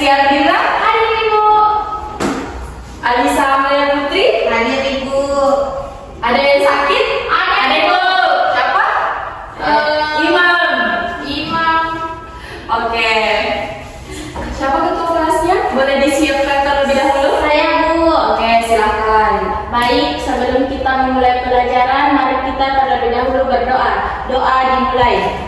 Rizky Ardila. Hadir Ibu. Alisa Amalia Putri. Hadir Ibu. Ada yang sakit? Ada Ibu. Siapa? Imam. Imam. Oke. Siapa ketua kelasnya? Boleh disiapkan terlebih dahulu? Saya Bu. Oke, silakan. Baik, sebelum kita memulai pelajaran, mari kita terlebih dahulu berdoa. Doa dimulai.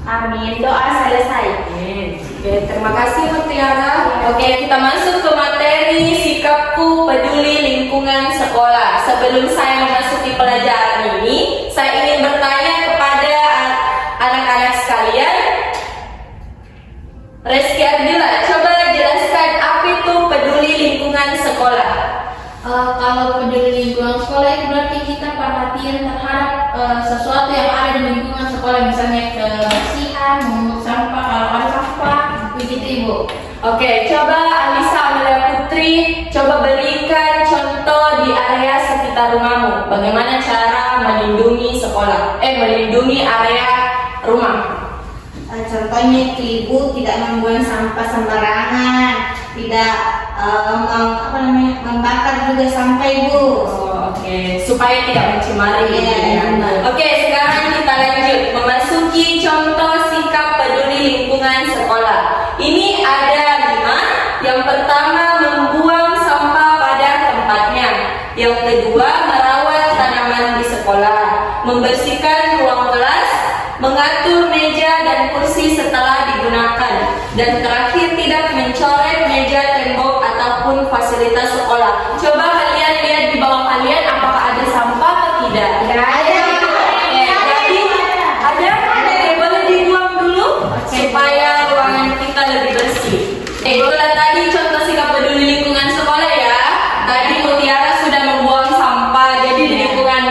Amin. Doa selesai. Oke, terima kasih Mutiara. Oke, kita masuk ke materi sikapku peduli lingkungan sekolah. Sebelum saya memasuki pelajaran ini, saya ingin bertanya kepada anak-anak sekalian. Rizky Ardila, coba jelaskan apa itu peduli lingkungan sekolah. Kalau peduli lingkungan sekolah itu berarti kita perhatian terhadap sesuatu yang ada di lingkungan sekolah, misalnya kebersihan, memungut sampah, kalau ada sampah, begitu Ibu. Oke, coba Alisa Amalia Putri, coba berikan contoh di area sekitar rumahmu. Bagaimana cara melindungi sekolah? Melindungi area rumah. Contohnya itu Ibu tidak membuang sampah sembarangan, tidak membakar juga sampah Ibu. Oke, supaya tidak mencemari. Iya, benar. Oke, sekarang kita lanjut memasuki contoh sikap peduli lingkungan sekolah. Ini ada 5. Yang pertama, membuang sampah pada tempatnya. Yang kedua, merawat tanaman di sekolah, membersihkan ruang kelas, mengatur meja dan kursi setelah digunakan, dan terakhir tidak mencoret meja, tembok ataupun fasilitas sekolah. Coba kalian lihat di bawah kalian apakah ada sampah atau tidak? Ada. Jadi ada. Oke, boleh dibuang dulu supaya ruangan kita lebih bersih. Itulah tadi contoh sikap peduli lingkungan sekolah ya. Tadi Mutiara sudah membuang sampah, jadi di lingkungan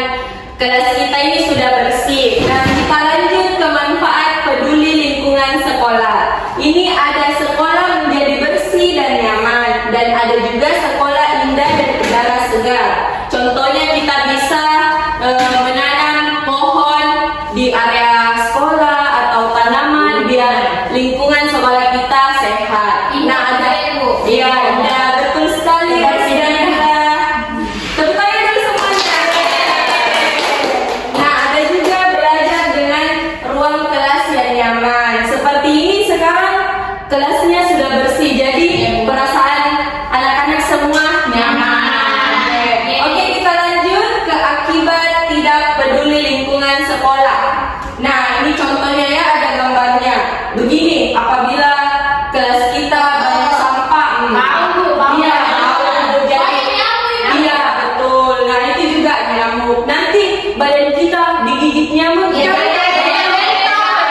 kelas kita ini sudah bersih. Nah, kita lanjut ke manfaat peduli lingkungan sekolah. Ini ada sekolah menjadi bersih dan nyaman, dan ada juga sekolah indah dan udara segar. Contohnya kita bisa menanam pohon di area sekolah atau tanaman biar lingkungan sekolah kita sehat. Nah, ada Ibu. Iya, indah, betul sekali. Tepuk tangan dulu semuanya. Nah, ada juga belajar dengan ruang kelas yang nyaman. Seperti ini sekarang kelasnya sudah bersih, jadi perasaan anak-anak semua nyaman. Oke, kita lanjut ke akibat tidak peduli lingkungan sekolah. Nah, ini contohnya ya, ada gambarnya. Begini, apabila kelas kita banyak sampah, iya, iya, betul. Nah, itu juga nyamuk. Nanti badan kita digigit nyamuk. Iya,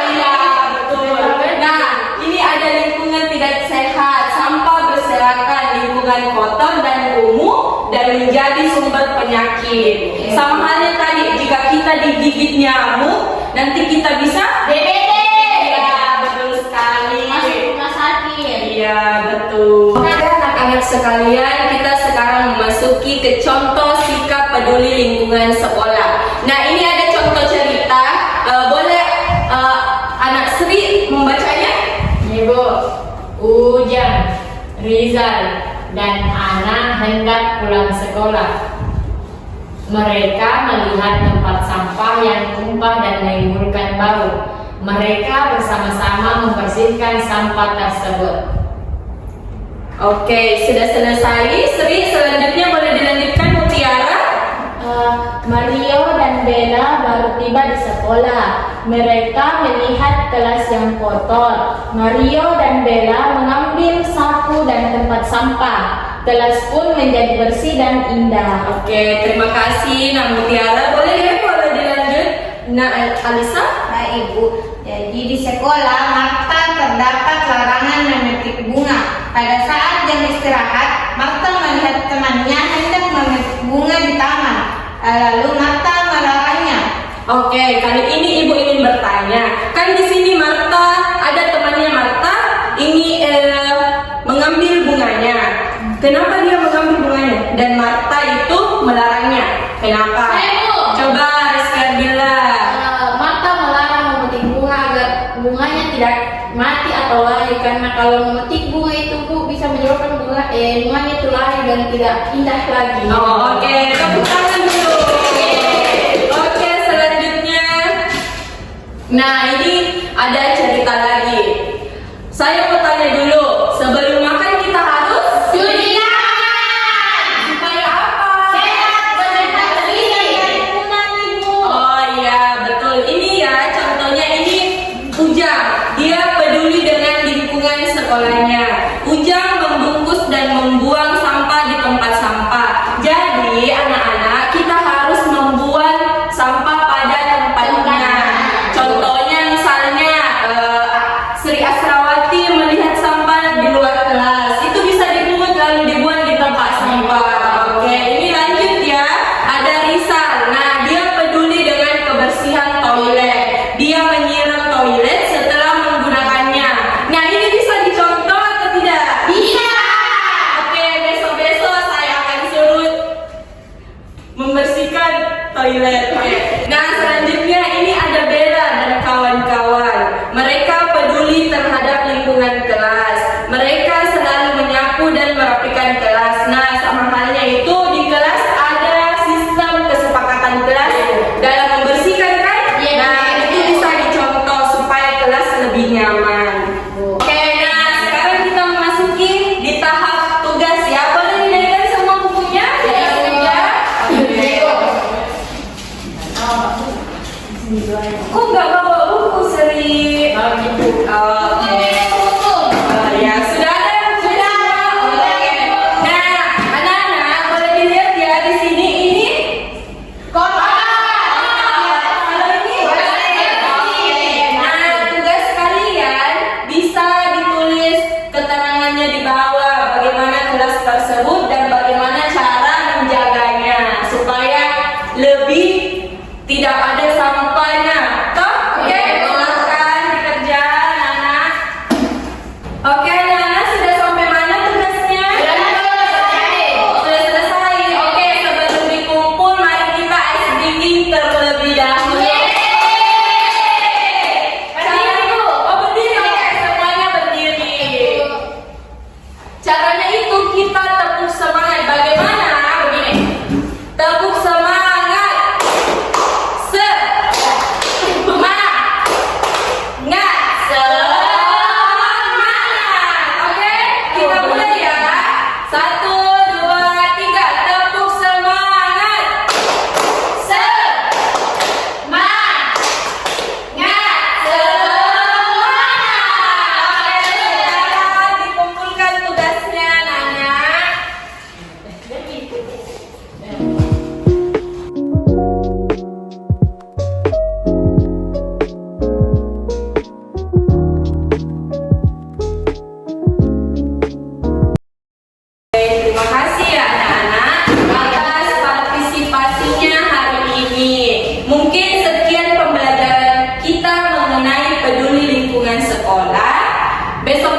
Iya, betul. Nah, ini ada lingkungan tidak sehat, sampah berserakan, lingkungan kotor dan kumuh dan menjadi sumber penyakit. Sama halnya tadi, jika kita digigit nyamuk, nanti kita bisa DBD. Iya, betul sekali. Masuk rumah sakit. Iya, betul. Oke, anak-anak sekalian, kita sekarang memasuki ke contoh sikap peduli lingkungan sekolah. Nah, ini ada contoh cerita. Boleh anak Sri membacanya? Ibu, Ujang, Rizal, dan Ana hendak pulang sekolah. Mereka melihat tempat sampah yang tumpah dan menimbulkan bau. Mereka bersama-sama membersihkan sampah tersebut. Oke, sudah selesai. Sri, selanjutnya boleh dilanjutkan Mutiara. Mario dan Bella baru tiba di sekolah. Mereka melihat kelas yang kotor. Mario dan Bella mengambil sapu dan tempat sampah. Kelas pun menjadi bersih dan indah. Oke, terima kasih Nah Mutiara. Boleh dilanjut. Nah, Alisa. Nah Ibu, jadi di sekolah Marta terdapat larangan memetik bunga. Pada saat jam istirahat, Marta melihat temannya hendak memetik bunga di taman. Lalu Marta melarangnya. Oke, kali ini Ibu ingin bertanya. Kan di sini Marta, ada temannya Marta, ini mengambil bunganya. Kenapa dia mengambil bunganya? Dan Marta itu melarangnya. Kenapa? Saya, Bu. Coba Rizky Ardila. Marta melarang memetik bunga agar bunganya tidak mati atau lari, karena kalau memetik bunga itu Bu bisa menyebabkan bunganya itu lari dan tidak indah lagi. Oh, oke, tepuk tangan dulu. Oke, selanjutnya. Nah, ini ada cerita lagi. Saya mau tanya dulu, sebelum makan kita harus Cuci tangan. supaya apa? Sehat, bersih, dan kuman Ibu. Oh iya, betul. Ini ya, contohnya ini Ujang. Dia peduli dengan lingkungan sekolahnya. Ujang membungkus dan membuang sampah di tempat sampah. Jadi, anak-anak, kita harus membuang sampah pada tempatnya. Contohnya misalnya Sri Asrawati melihat sampah di luar kelas. Itu bisa dipungut lalu dibuang di tempat sampah. Oke, ini lanjut ya. Ada Rizal. Nah, dia peduli dengan kebersihan toilet. Dia menyiram toilet setelah menggunakannya. Nah, ini bisa dicontoh atau tidak? Bisa. Oke, besok-besok saya akan suruh membersihkan toilet. Oke. Nah, selanjutnya ini ada Bella dan kawan-kawan. Mereka peduli terhadap lingkungan kelas. Mereka selalu menyapu dan merapikan kelas. Nah, sama halnya itu di kelas ada sistem kesepakatan kelas dalam membersihkan kan? Nah, itu bisa dicontoh supaya kelas lebih nyaman. Oke, nah sekarang kita memasuki di tahap tugas ya. Boleh dinaikkan semua bukunya? Ya, sudah. Oke. Kok nggak bawa buku, Sri? Oke. Ya, sudah ada bukunya semua? Oke. Nah, anak-anak boleh dilihat ya di sini ini. Kalau ini oke. Nah, tugas kalian bisa ditulis keterangannya di bawah bagaimana kelas tersebut dan bagaimana cara menjaganya supaya lebih tidak ada sampahnya. Toh? Oke, silakan dikerjakan anak. Oke, anak-anak sudah sampai mana tugasnya? Sudah selesai. Oke, sebelum dikumpul mari kita ice breaking terlebih dahulu. Oh, berdiri. Oke, semuanya berdiri. Caranya itu kita tepuk semangat. Bagaimana? Begini. Tepuk semangat. Semangat. Oke, kita mulai ya. 1, 2, 3. Tepuk semangat. Semangat. Oke, sekarang dikumpulkan tugasnya, Nana. Terima kasih ya anak-anak atas partisipasinya hari ini. Mungkin sekian pembelajaran kita mengenai peduli lingkungan sekolah. Besok